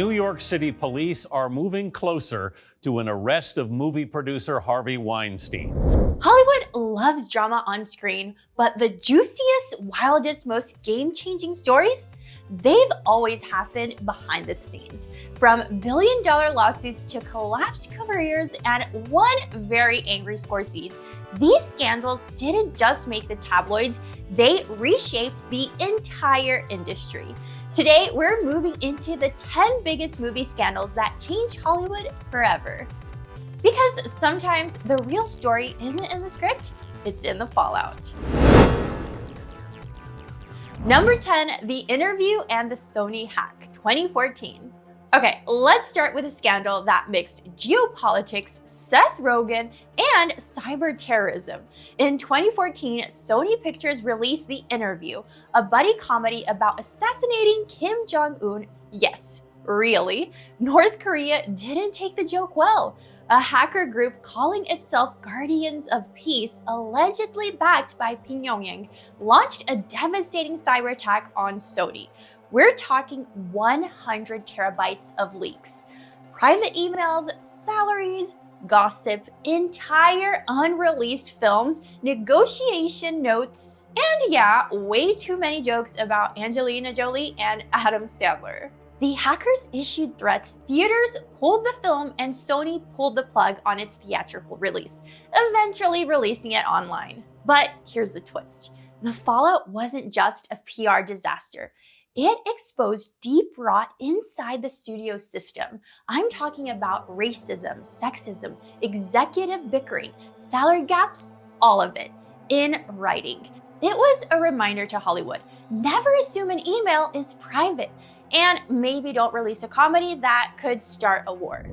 New York City police are moving closer to an arrest of movie producer Harvey Weinstein. Hollywood loves drama on screen, but the juiciest, wildest, most game-changing stories? They've always happened behind the scenes. From billion-dollar lawsuits to collapsed careers and one very angry Scorsese, these scandals didn't just make the tabloids, they reshaped the entire industry. Today, we're moving into the 10 biggest movie scandals that changed Hollywood forever. Because sometimes the real story isn't in the script, it's in the fallout. Number 10, The Interview and the Sony Hack, 2014. Okay, let's start with a scandal that mixed geopolitics, Seth Rogen, and cyber terrorism. In 2014, Sony Pictures released The Interview, a buddy comedy about assassinating Kim Jong-un. Yes, really. North Korea didn't take the joke well. A hacker group calling itself Guardians of Peace, allegedly backed by Pyongyang, launched a devastating cyber attack on Sony. We're talking 100 terabytes of leaks. Private emails, salaries, gossip, entire unreleased films, negotiation notes, and yeah, way too many jokes about Angelina Jolie and Adam Sandler. The hackers issued threats, theaters pulled the film, and Sony pulled the plug on its theatrical release, eventually releasing it online. But here's the twist. The fallout wasn't just a PR disaster. It exposed deep rot inside the studio system. I'm talking about racism, sexism, executive bickering, salary gaps, all of it, in writing. It was a reminder to Hollywood, never assume an email is private, and maybe don't release a comedy that could start a war.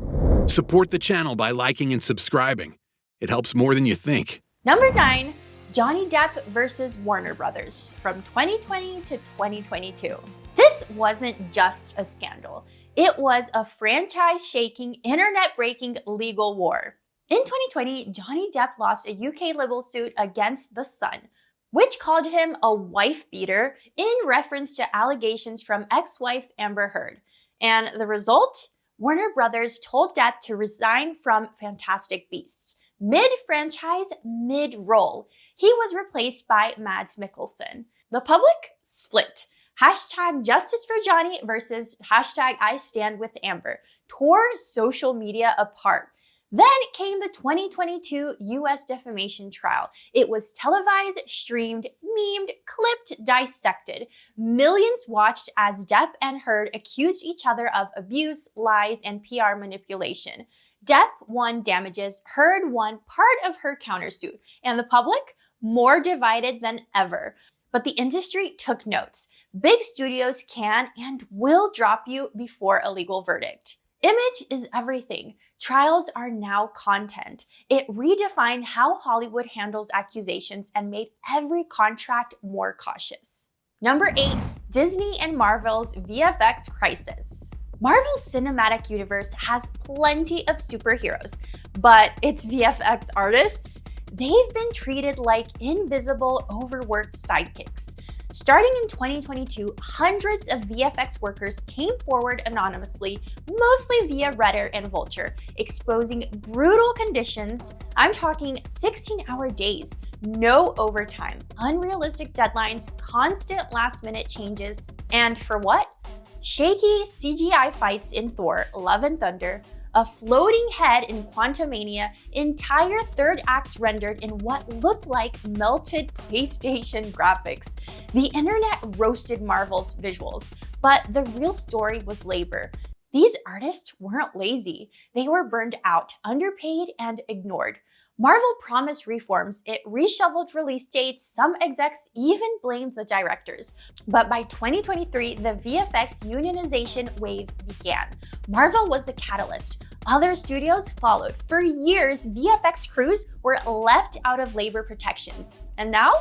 Support the channel by liking and subscribing. It helps more than you think. Number 9, Johnny Depp versus Warner Brothers from 2020 to 2022. This wasn't just a scandal. It was a franchise-shaking, internet-breaking legal war. In 2020, Johnny Depp lost a UK libel suit against The Sun, which called him a wife beater in reference to allegations from ex-wife Amber Heard. And the result? Warner Brothers told Depp to resign from Fantastic Beasts. Mid-franchise, mid-roll. He was replaced by Mads Mikkelsen. The public split. Hashtag Justice for Johnny versus hashtag I Stand with Amber tore social media apart. Then came the 2022 US defamation trial. It was televised, streamed, memed, clipped, dissected. Millions watched as Depp and Heard accused each other of abuse, lies, and PR manipulation. Depp won damages, Heard won part of her countersuit, and the public more divided than ever. But the industry took notes. Big studios can and will drop you before a legal verdict. Image is everything. Trials are now content. It redefined how Hollywood handles accusations and made every contract more cautious. Number 8, Disney and Marvel's VFX crisis. Marvel's cinematic universe has plenty of superheroes, but its VFX artists, they've been treated like invisible, overworked sidekicks. Starting in 2022, hundreds of VFX workers came forward anonymously, mostly via Reddit and Vulture, exposing brutal conditions. I'm talking 16-hour days, no overtime, unrealistic deadlines, constant last-minute changes, and for what? Shaky CGI fights in Thor: Love and Thunder, a floating head in Quantumania, entire third acts rendered in what looked like melted PlayStation graphics. The internet roasted Marvel's visuals, but the real story was labor. These artists weren't lazy. They were burned out, underpaid, and ignored. Marvel promised reforms, it reshuffled release dates, some execs even blamed the directors. But by 2023, the VFX unionization wave began. Marvel was the catalyst. Other studios followed. For years, VFX crews were left out of labor protections. And now,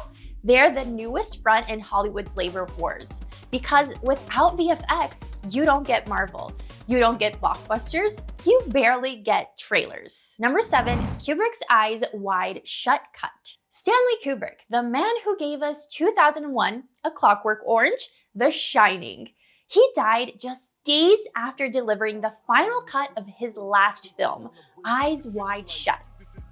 they're the newest front in Hollywood's labor wars. Because without VFX, you don't get Marvel. You don't get blockbusters, you barely get trailers. Number 7, Kubrick's Eyes Wide Shut cut. Stanley Kubrick, the man who gave us 2001, A Clockwork Orange, The Shining. He died just days after delivering the final cut of his last film, Eyes Wide Shut.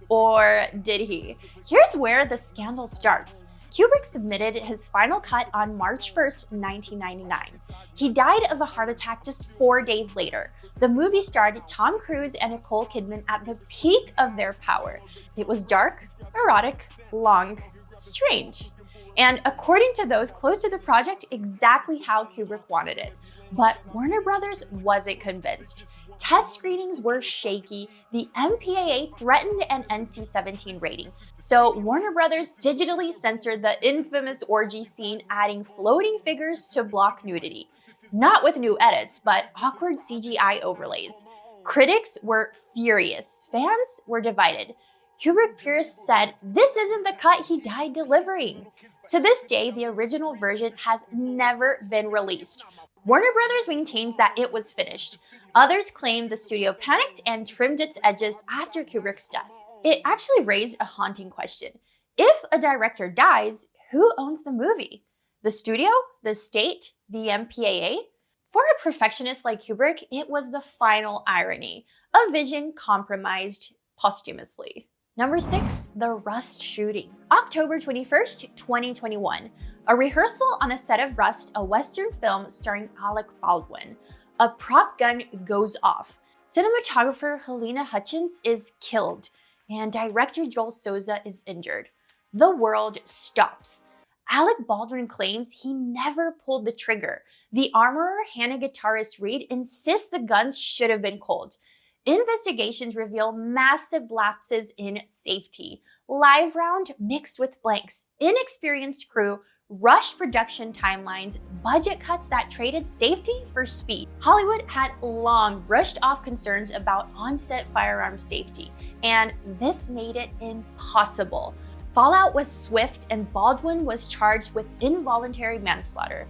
Or did he? Here's where the scandal starts. Kubrick submitted his final cut on March 1st, 1999. He died of a heart attack just 4 days later. The movie starred Tom Cruise and Nicole Kidman at the peak of their power. It was dark, erotic, long, strange. And according to those close to the project, exactly how Kubrick wanted it. But Warner Brothers wasn't convinced. Test screenings were shaky, the MPAA threatened an NC-17 rating, so Warner Brothers digitally censored the infamous orgy scene, adding floating figures to block nudity. Not with new edits, but awkward CGI overlays. Critics were furious, fans were divided. Kubrick Pierce said this isn't the cut he died delivering. To this day, the original version has never been released. Warner Brothers maintains that it was finished. Others claim the studio panicked and trimmed its edges after Kubrick's death. It actually raised a haunting question. If a director dies, who owns the movie? The studio? The state? The MPAA? For a perfectionist like Kubrick, it was the final irony. A vision compromised posthumously. Number 6, the Rust shooting. October 21st, 2021. A rehearsal on a set of Rust, a Western film starring Alec Baldwin. A prop gun goes off. Cinematographer Helena Hutchins is killed, and director Joel Souza is injured. The world stops. Alec Baldwin claims he never pulled the trigger. The armorer and guitarist Reed insists the guns should have been cold. Investigations reveal massive lapses in safety. Live round mixed with blanks, inexperienced crew, rushed production timelines, budget cuts that traded safety for speed. Hollywood had long brushed off concerns about on-set firearm safety, and this made it impossible. Fallout was swift, and Baldwin was charged with involuntary manslaughter.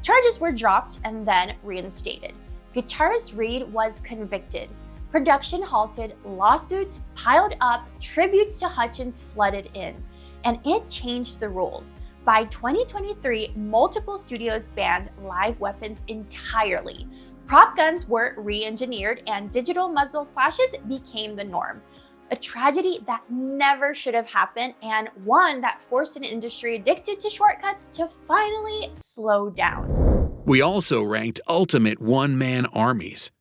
Charges were dropped and then reinstated. Guitarist Reed was convicted. Production halted, lawsuits piled up, tributes to Hutchins flooded in, and it changed the rules. By 2023, multiple studios banned live weapons entirely. Prop guns were re-engineered and digital muzzle flashes became the norm. A tragedy that never should have happened, and one that forced an industry addicted to shortcuts to finally slow down. We also ranked ultimate one-man armies.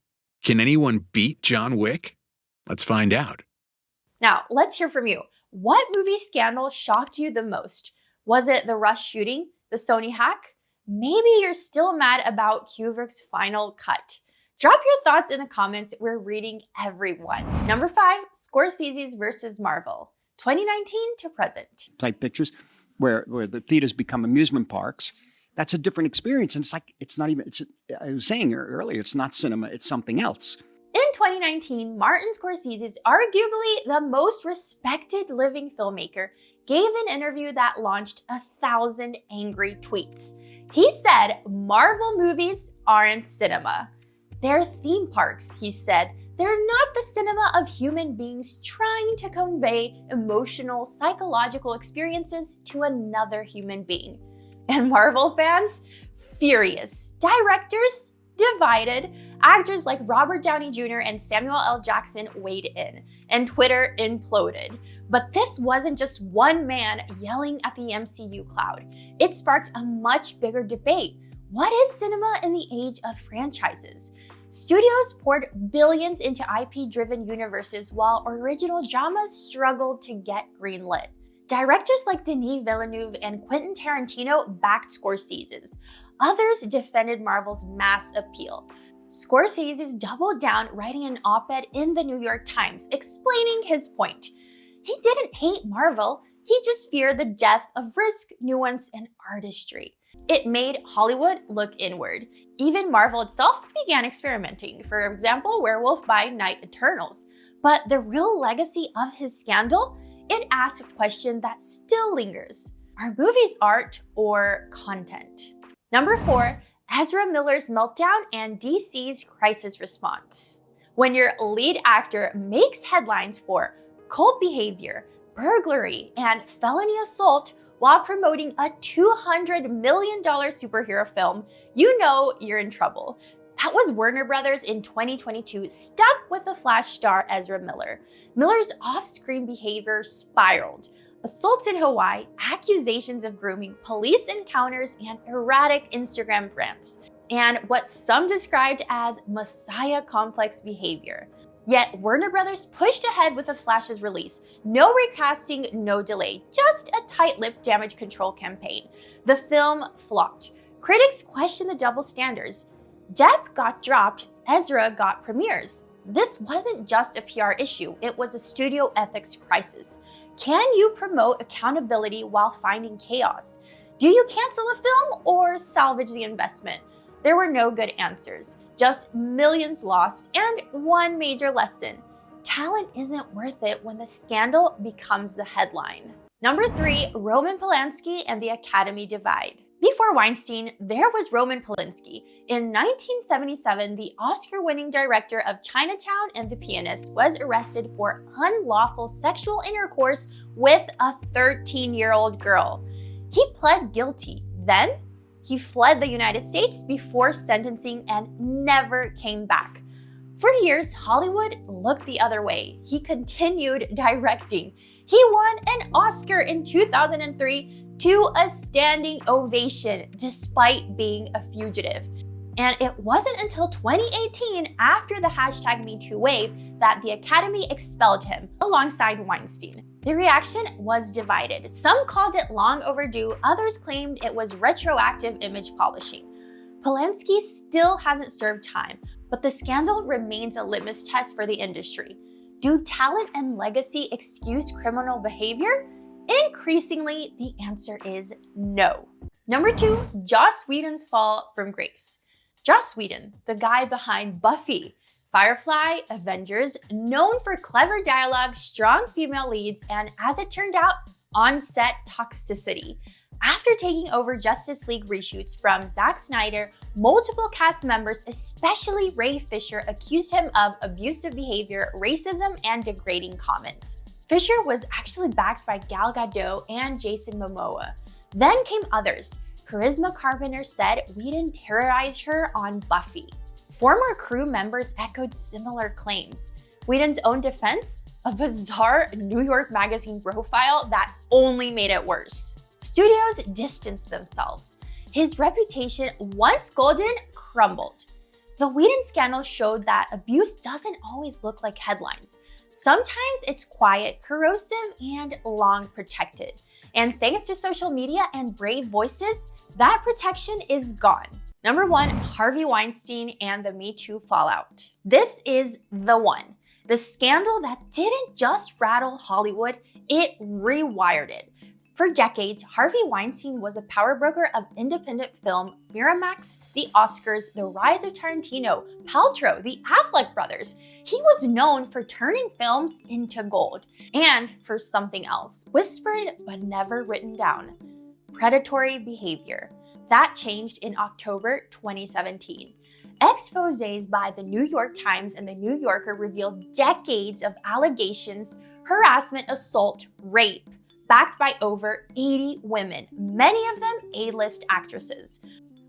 Can anyone beat John Wick? Let's find out. Now, let's hear from you. What movie scandal shocked you the most? Was it the Rust shooting? The Sony hack? Maybe you're still mad about Kubrick's final cut. Drop your thoughts in the comments. We're reading everyone. Number 5, Scorsese's versus Marvel, 2019 to present. Type pictures where the theaters become amusement parks. That's a different experience. And I was saying earlier, it's not cinema, it's something else. In 2019, Martin Scorsese, arguably the most respected living filmmaker, gave an interview that launched 1,000 angry tweets. He said Marvel movies aren't cinema. They're theme parks, he said. They're not the cinema of human beings trying to convey emotional, psychological experiences to another human being. And Marvel fans? Furious. Directors? Divided. Actors like Robert Downey Jr. and Samuel L. Jackson weighed in, and Twitter imploded. But this wasn't just one man yelling at the MCU cloud. It sparked a much bigger debate. What is cinema in the age of franchises? Studios poured billions into IP-driven universes while original dramas struggled to get greenlit. Directors like Denis Villeneuve and Quentin Tarantino backed Scorsese's. Others defended Marvel's mass appeal. Scorsese doubled down, writing an op-ed in the New York Times explaining his point. He didn't hate Marvel, he just feared the death of risk, nuance, and artistry. It made Hollywood look inward. Even Marvel itself began experimenting, for example, Werewolf by Night Eternals. But the real legacy of his scandal? It asked a question that still lingers. Are movies art or content? Number 4, Ezra Miller's meltdown and DC's crisis response. When your lead actor makes headlines for cult behavior, burglary, and felony assault, while promoting a $200 million superhero film, you know you're in trouble. That was Warner Brothers in 2022 stuck with the Flash star Ezra Miller. Miller's off-screen behavior spiraled. Assaults in Hawaii, accusations of grooming, police encounters, and erratic Instagram rants, and what some described as Messiah complex behavior. Yet Warner Brothers pushed ahead with the Flash's release. No recasting, no delay, just a tight-lipped damage control campaign. The film flopped. Critics questioned the double standards. Depp got dropped, Ezra got premieres. This wasn't just a PR issue, it was a studio ethics crisis. Can you promote accountability while finding chaos? Do you cancel a film or salvage the investment? There were no good answers, just millions lost and one major lesson. Talent isn't worth it when the scandal becomes the headline. Number 3, Roman Polanski and the Academy divide. Before Weinstein, there was Roman Polanski. In 1977, the Oscar-winning director of Chinatown and The Pianist was arrested for unlawful sexual intercourse with a 13-year-old girl. He pled guilty. Then, he fled the United States before sentencing and never came back. For years, Hollywood looked the other way. He continued directing. He won an Oscar in 2003 to a standing ovation despite being a fugitive. And it wasn't until 2018, after the #MeToo wave, that the Academy expelled him alongside Weinstein. The reaction was divided. Some called it long overdue, others claimed it was retroactive image polishing. Polanski still hasn't served time, but the scandal remains a litmus test for the industry. Do talent and legacy excuse criminal behavior? Increasingly, the answer is no. Number 2, Joss Whedon's fall from grace. Joss Whedon, the guy behind Buffy, Firefly, Avengers, known for clever dialogue, strong female leads, and as it turned out, on-set toxicity. After taking over Justice League reshoots from Zack Snyder, multiple cast members, especially Ray Fisher, accused him of abusive behavior, racism, and degrading comments. Fisher was actually backed by Gal Gadot and Jason Momoa. Then came others. Charisma Carpenter said Whedon terrorized her on Buffy. Former crew members echoed similar claims. Whedon's own defense? A bizarre New York Magazine profile that only made it worse. Studios distanced themselves. His reputation, once golden, crumbled. The Whedon scandal showed that abuse doesn't always look like headlines. Sometimes it's quiet, corrosive, and long protected. And thanks to social media and brave voices, that protection is gone. Number 1, Harvey Weinstein and the Me Too fallout. This is the one. The scandal that didn't just rattle Hollywood, it rewired it. For decades, Harvey Weinstein was a power broker of independent film, Miramax, the Oscars, the rise of Tarantino, Paltrow, the Affleck brothers. He was known for turning films into gold, and for something else, whispered but never written down: predatory behavior. That changed in October 2017. Exposés by the New York Times and the New Yorker revealed decades of allegations, harassment, assault, rape, backed by over 80 women, many of them A-list actresses.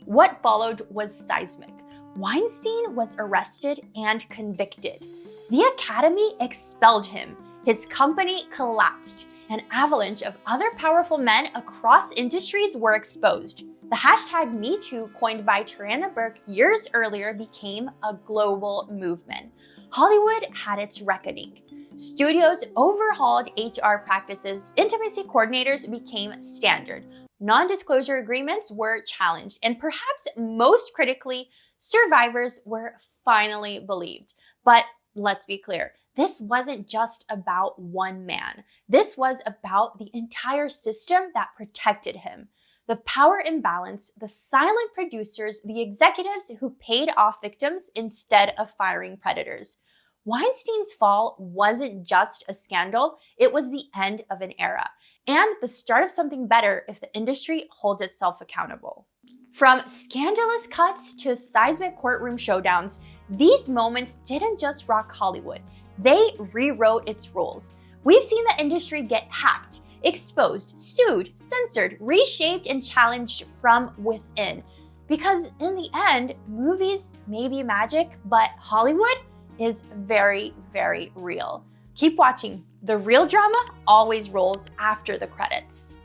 What followed was seismic. Weinstein was arrested and convicted. The Academy expelled him. His company collapsed. An avalanche of other powerful men across industries were exposed. The #MeToo, coined by Tarana Burke years earlier, became a global movement. Hollywood had its reckoning. Studios overhauled HR practices, intimacy coordinators became standard, non-disclosure agreements were challenged, and perhaps most critically, survivors were finally believed. But let's be clear, this wasn't just about one man. This was about the entire system that protected him. The power imbalance, the silent producers, the executives who paid off victims instead of firing predators. Weinstein's fall wasn't just a scandal, it was the end of an era, and the start of something better if the industry holds itself accountable. From scandalous cuts to seismic courtroom showdowns, these moments didn't just rock Hollywood, they rewrote its rules. We've seen the industry get hacked, exposed, sued, censored, reshaped, and challenged from within. Because in the end, movies may be magic, but Hollywood is very, very real. Keep watching. The real drama always rolls after the credits.